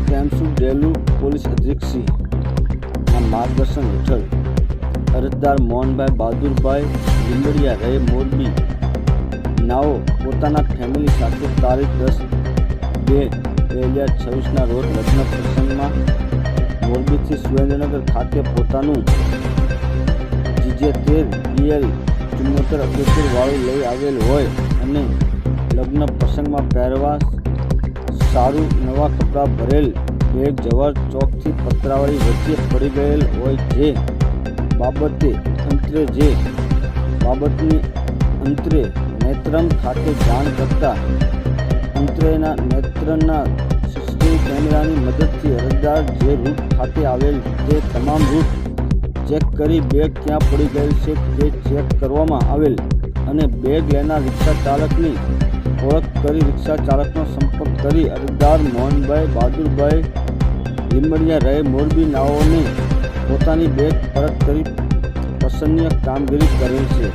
ટેમ્સુ Delu police અધિક્ષકના માર્ગદર્શન હેઠળ અરજદાર મોહનભાઈ બહાદુરભાઈ લીંબડિયા રહે મોરબી નાઓ પોતાના ફેમિલી સાથે તારીખ 10/2/2026ના રોજ લગ્ન પ્રસંગમાં મોરબીથી સુરેન્દ્રનગર ખાતે પોતાનું GJ13EL 7478 વાળું લઈ આવેલ હોય અને લગ્ન પ્રસંગમાં પહેરવા સારું નવા કપડાં ભરેલ બેગ જવાહર ચોકથી પતરાવાળી વચ્ચે પડી ગયેલ હોય જે બાબતની અંતરે નેત્રમ ખાતે જાણ કરતા અંતરેના નેત્રના સીસીટીવી કેમેરાની મદદથી અરજદાર જે રૂટ ખાતે આવેલ તે તમામ રૂટ ચેક કરી બેગ ક્યાં પડી ગયેલ છે તે ચેક કરવામાં આવેલ અને બેગ લેનાર રિક્ષા ચાલકની ઓળખ કરી રિક્ષા ચાલકનો સંપર્ક કરી અરજદાર મોહનભાઈ બહાદુરભાઈ લીંબડિયા રહે મોરબી નાઓને પોતાની બેગ પરત કરી પ્રસન્નીય કામગીરી કરેલ છે।